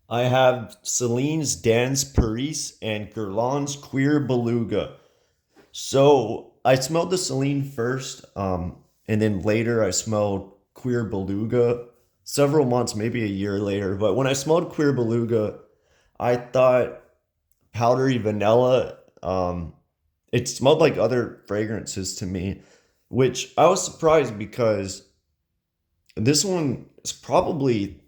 I have Celine's Dance Paris and Guerlain's Cuir Beluga. So I smelled the Celine first, and then later I smelled Cuir Beluga several months, maybe a year later. But when I smelled Cuir Beluga, I thought powdery vanilla. It smelled like other fragrances to me, which I was surprised because this one is probably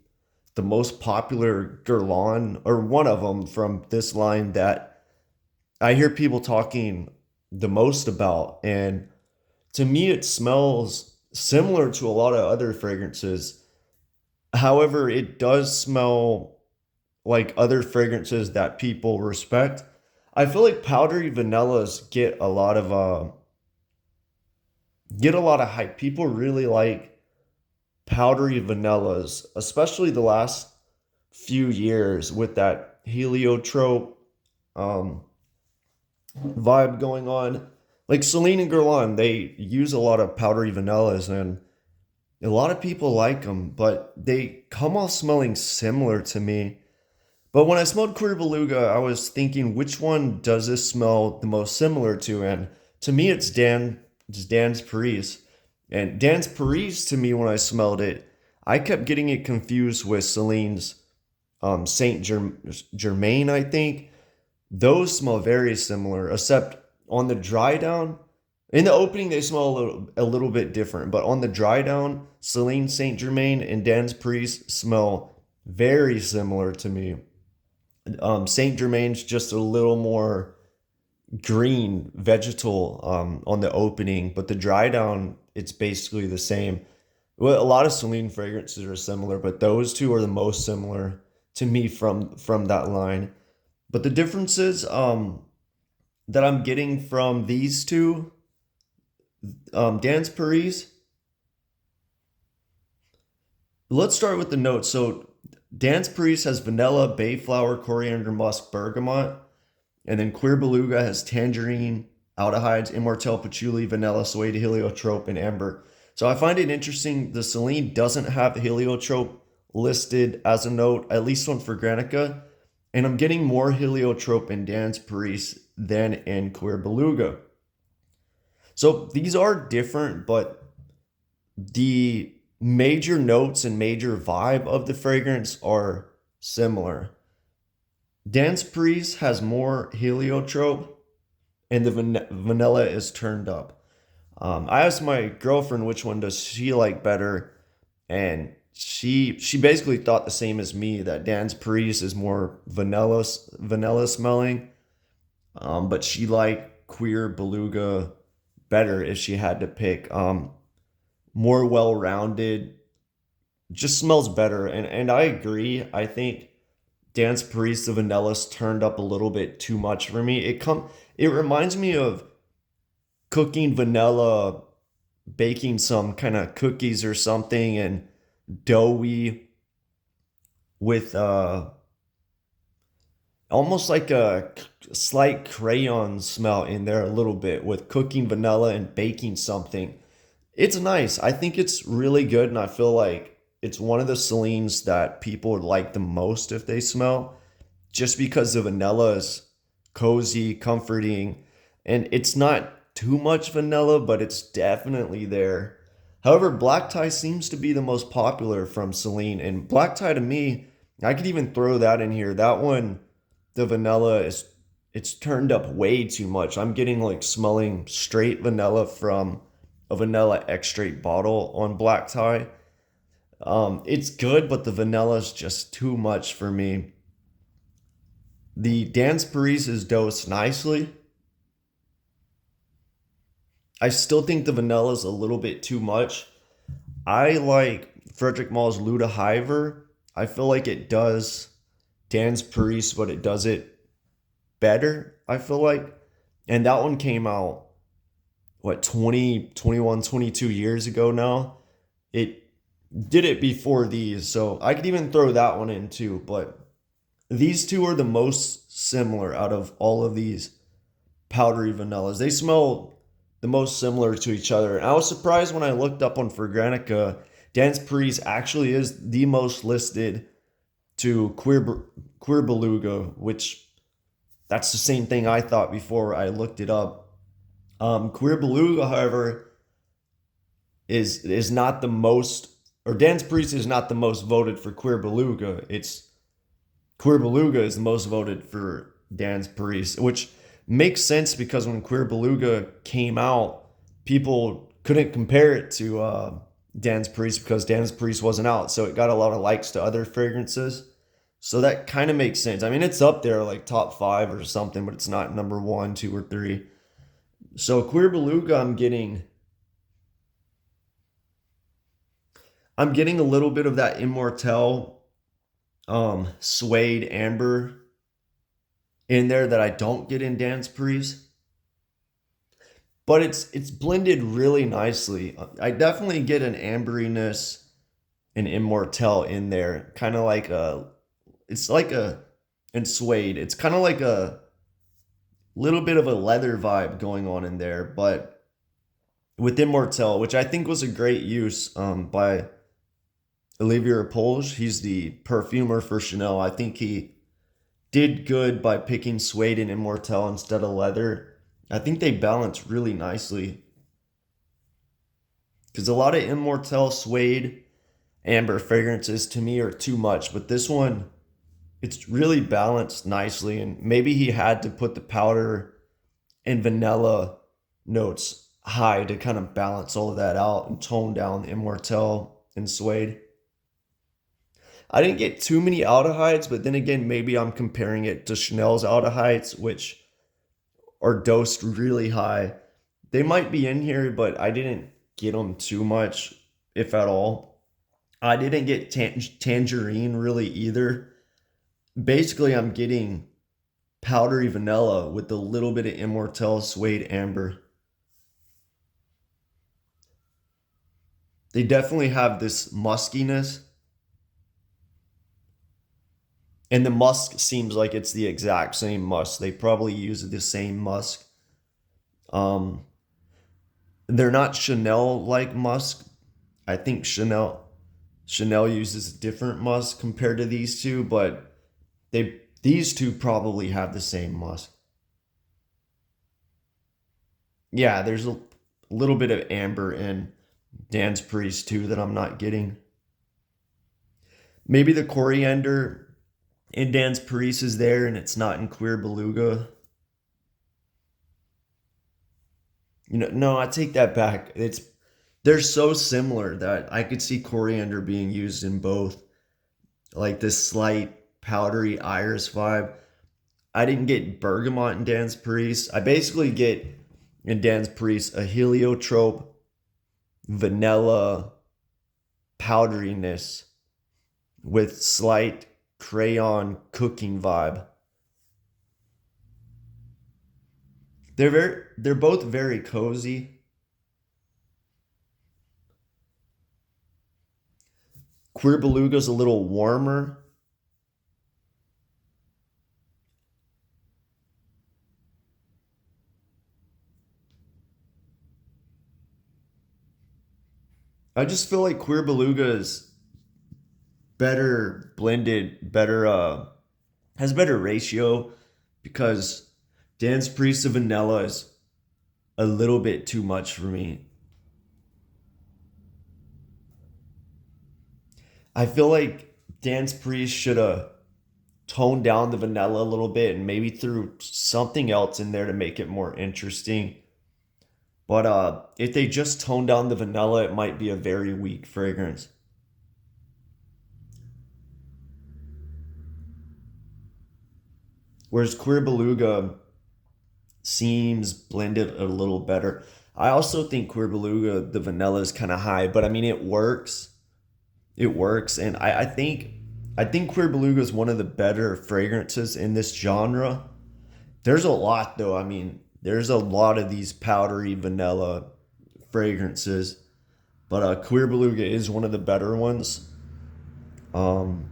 the most popular Guerlain, or one of them from this line that I hear people talking the most about. And to me, it smells similar to a lot of other fragrances. However, it does smell like other fragrances that people respect. I feel like powdery vanillas get a lot of hype. People really like powdery vanillas, especially the last few years with that heliotrope um, vibe going on. Like Celine and Guerlain, they use a lot of powdery vanillas, and a lot of people like them, but they come off smelling similar to me. But when I smelled Cuir Beluga, I was thinking, which one does this smell the most similar to? And to me, it's Dan's Paris. And Dan's Paris, to me, when I smelled it, I kept getting it confused with Celine's Germain, I think. Those smell very similar, except on the dry down. In the opening, they smell a little bit different, but on the dry down, Celine Saint Germain and Dan's Paris smell very similar to me. Saint Germain's just a little more green, vegetal on the opening, but the dry down, it's basically the same. Well, a lot of Celine fragrances are similar, but those two are the most similar to me from that line. But the differences that I'm getting from these two, Dance Paris, let's start with the notes. So Dance Paris has vanilla, bayflower, coriander, musk, bergamot. And then Cuir Beluga has tangerine, aldehydes, immortelle, patchouli, vanilla, suede, heliotrope, and amber. So I find it interesting the Celine doesn't have heliotrope listed as a note, at least on Fragrantica. And I'm getting more heliotrope in Dan's Paris than in Cuir Beluga. So these are different, but the major notes and major vibe of the fragrance are similar. Dance Paris has more heliotrope, and the vanilla is turned up. I asked my girlfriend which one does she like better, and she basically thought the same as me, that Dance Paris is more vanilla smelling, but she liked Cuir Beluga better if she had to pick. More well rounded, just smells better, and I agree. I think Dance Paris the Vanillas turned up a little bit too much for me. It reminds me of cooking vanilla, baking some kind of cookies or something, and doughy with almost like a slight crayon smell in there a little bit with cooking vanilla and baking something. It's nice. I think it's really good, and I feel like it's one of the Celines that people would like the most if they smell, just because the vanilla is cozy, comforting, and it's not too much vanilla, but it's definitely there. However, black tie seems to be the most popular from Celine, and black tie to me, I could even throw that in here. That one, the vanilla is it's turned up way too much. I'm getting like smelling straight vanilla from a vanilla extract bottle on black tie. It's good, but the vanilla is just too much for me. The Dance Paris is dosed nicely. I still think the vanilla is a little bit too much. I like Frederick Mahl's Luda Hiver. I feel like it does Dance Paris, but it does it better, I feel like. And that one came out, what, 20, 21, 22 years ago now. It did it before these, so I could even throw that one in too. But these two are the most similar out of all of these powdery vanillas. They smell the most similar to each other. And I was surprised when I looked up on Fragrantica, Dance Paris actually is the most listed to Cuir Beluga, which that's the same thing I thought before I looked it up. Cuir Beluga, however, is not the most, or Dance Priest is not the most voted for Cuir Beluga. It's Cuir Beluga is the most voted for Dance Priest, which makes sense because when Cuir Beluga came out, people couldn't compare it to Dance Priest because Dance Priest wasn't out. So it got a lot of likes to other fragrances. So that kind of makes sense. I mean, it's up there like top five or something, but it's not number one, two, or three. So Cuir Beluga, I'm getting a little bit of that Immortelle suede amber in there that I don't get in Dance Priest. But it's blended really nicely. I definitely get an amberiness and Immortelle in there. Kind of like it's like a, and suede. It's kind of like a little bit of a leather vibe going on in there, but with Immortelle, which I think was a great use by Olivier Polge. He's the perfumer for Chanel. I think he did good by picking suede and Immortelle instead of leather. I think they balance really nicely. Because a lot of Immortelle suede amber fragrances to me are too much. But this one, it's really balanced nicely. And maybe he had to put the powder and vanilla notes high to kind of balance all of that out and tone down Immortelle and suede. I didn't get too many aldehydes, but then again, maybe I'm comparing it to Chanel's aldehydes, which are dosed really high. They might be in here, but I didn't get them too much, if at all. I didn't get tangerine really either. Basically, I'm getting powdery vanilla with a little bit of Immortelle suede amber. They definitely have this muskiness. And the musk seems like it's the exact same musk. They probably use the same musk. Um, they're not Chanel like musk. I think Chanel uses a different musk compared to these two, but these two probably have the same musk. Yeah, there's a little bit of amber in Dance Priest too that I'm not getting. Maybe the coriander in Dance Priest is there and it's not in Cuir Beluga. No, I take that back. They're so similar that I could see coriander being used in both. Like this slight powdery iris vibe. I didn't get bergamot in Dance Priest. I basically get in Dance Priest a heliotrope, vanilla, powderiness with slight crayon cooking vibe. They're both very cozy. Cuir Beluga's a little warmer. I just feel like Cuir Beluga is better blended, better has better ratio because Dance Priest of vanilla is a little bit too much for me. I feel like Dance Priest should have toned down the vanilla a little bit and maybe threw something else in there to make it more interesting. But if they just tone down the vanilla, it might be a very weak fragrance. Whereas Cuir Beluga seems blended a little better. I also think Cuir Beluga, the vanilla is kind of high, but I mean it works. It works, and I think Cuir Beluga is one of the better fragrances in this genre. There's a lot though. I mean, there's a lot of these powdery vanilla fragrances, but Cuir Beluga is one of the better ones. Um,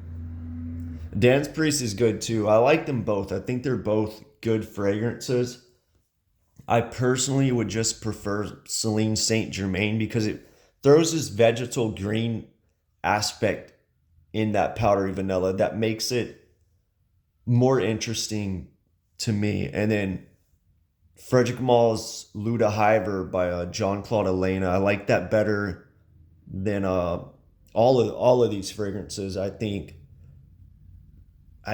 Dance Priest is good too. I like them both. I think they're both good fragrances. I personally would just prefer Celine Saint Germain because it throws this vegetal green aspect in that powdery vanilla that makes it more interesting to me. And then Frederic Mall's Luda Hiver by John Claude Elena. I like that better than all of these fragrances. I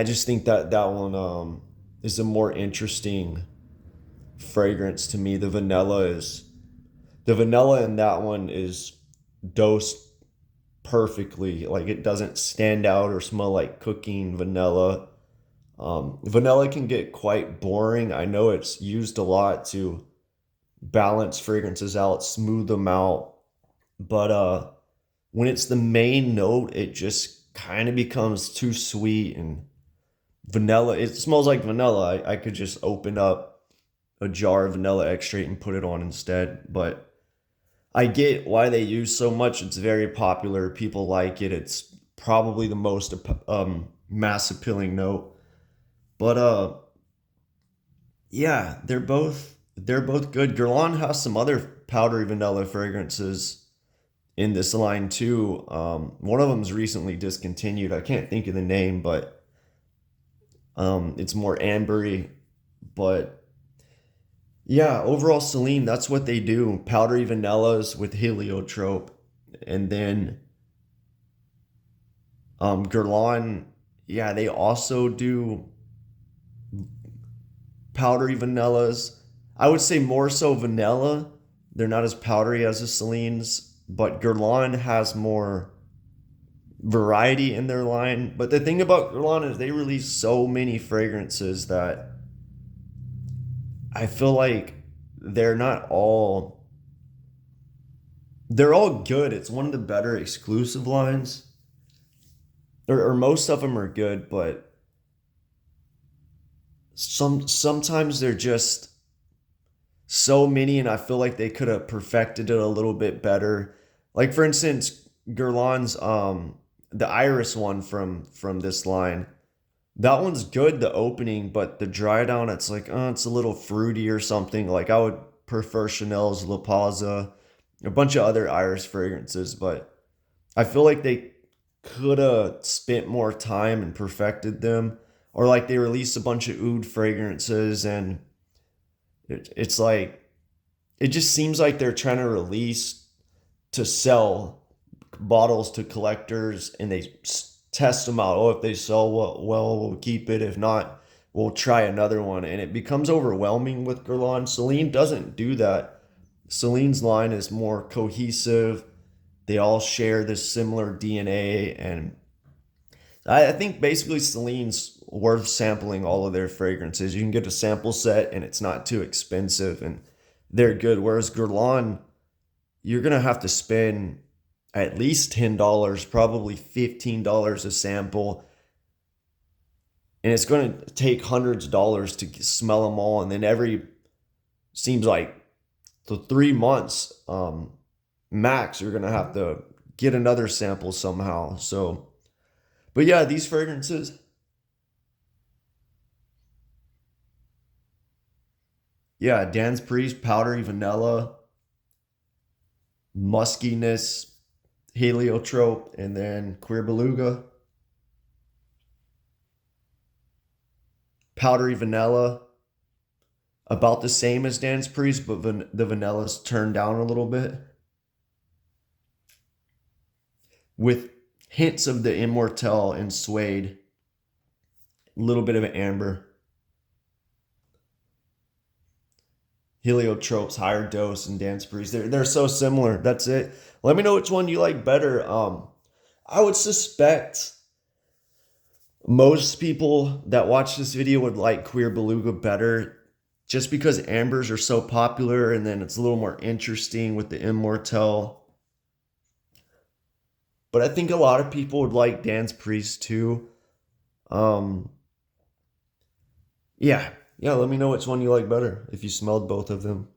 just think that that one is a more interesting fragrance to me. The vanilla in that one is dosed perfectly. Like it doesn't stand out or smell like cooking vanilla. Vanilla can get quite boring. I know it's used a lot to balance fragrances out, smooth them out, but when it's the main note, it just kind of becomes too sweet and vanilla. It smells like vanilla. I could just open up a jar of vanilla extract and put it on instead, but I get why they use so much. It's very popular. People like it. It's probably the most mass appealing note. But yeah, they're both good. Guerlain has some other powdery vanilla fragrances in this line too. One of them's recently discontinued. I can't think of the name, but it's more ambery. But yeah, overall Celine, that's what they do. Powdery vanillas with heliotrope. And then Guerlain, yeah, they also do powdery vanillas. I would say more so vanilla. They're not as powdery as the Celine's, but Guerlain has more variety in their line. But the thing about Guerlain is they release so many fragrances that I feel like they're not all they're all good. It's one of the better exclusive lines. Or most of them are good, but sometimes they're just so many, and I feel like they could have perfected it a little bit better. Like for instance, Guerlain's the Iris one from this line. That one's good, the opening, but the dry down, it's like, it's a little fruity or something. Like I would prefer Chanel's La Pausa, a bunch of other Iris fragrances, but I feel like they could have spent more time and perfected them. Or like they released a bunch of oud fragrances, and it's like, it just seems like they're trying to release to sell bottles to collectors, and they test them out. Oh, if they sell well, we'll keep it. If not, we'll try another one. And it becomes overwhelming with Guerlain. Celine doesn't do that. Celine's line is more cohesive. They all share this similar DNA. And I think basically Celine's worth sampling all of their fragrances. You can get a sample set and it's not too expensive and they're good. Whereas Guerlain, you're going to have to spend at least $10, probably $15 a sample. And it's going to take hundreds of dollars to smell them all. And then seems like the 3 months max, you're going to have to get another sample somehow. So, but yeah, these fragrances, yeah, Dan's Priest, powdery vanilla, muskiness, heliotrope, and then Cuir Beluga, powdery vanilla, about the same as Dan's Priest, but the vanilla's turned down a little bit, with hints of the Immortelle and Suede, a little bit of an amber. Heliotrope's higher dose and Dan's Priest. They're so similar. That's it. Let me know which one you like better. I would suspect most people that watch this video would like Cuir Beluga better, just because ambers are so popular, and then it's a little more interesting with the Immortelle. But I think a lot of people would like Dan's Priest too. Yeah, let me know which one you like better if you smelled both of them.